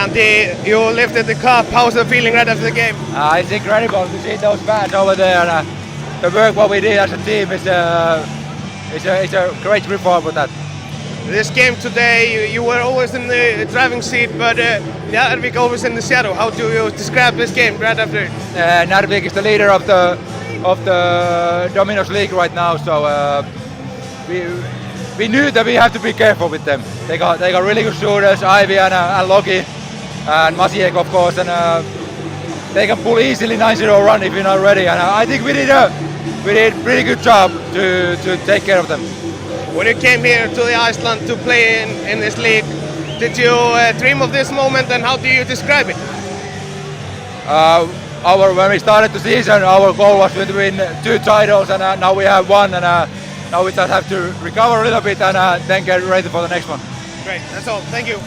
And you lifted the cup. How was the feeling right after the game? It's incredible to see those fans over there. The work what we did as a team is a great report for that. This game today, you were always in the driving seat, but Njarðvík always in the shadow. How do you describe this game right after? Njarðvík is the leader of the Domino's League right now, so we knew that we have to be careful with them. They got really good shooters, Ivy and Loki, and Masiek of course, and they can pull easily 9-0 run if you're not ready. And I think we did a pretty good job to take care of them. When you came here to the Iceland to play in this league, did you dream of this moment, and how do you describe it? When we started the season, our goal was to win 2 titles, and now we have 1, and now we just have to recover a little bit and then get ready for the next one. Great, that's all. Thank you.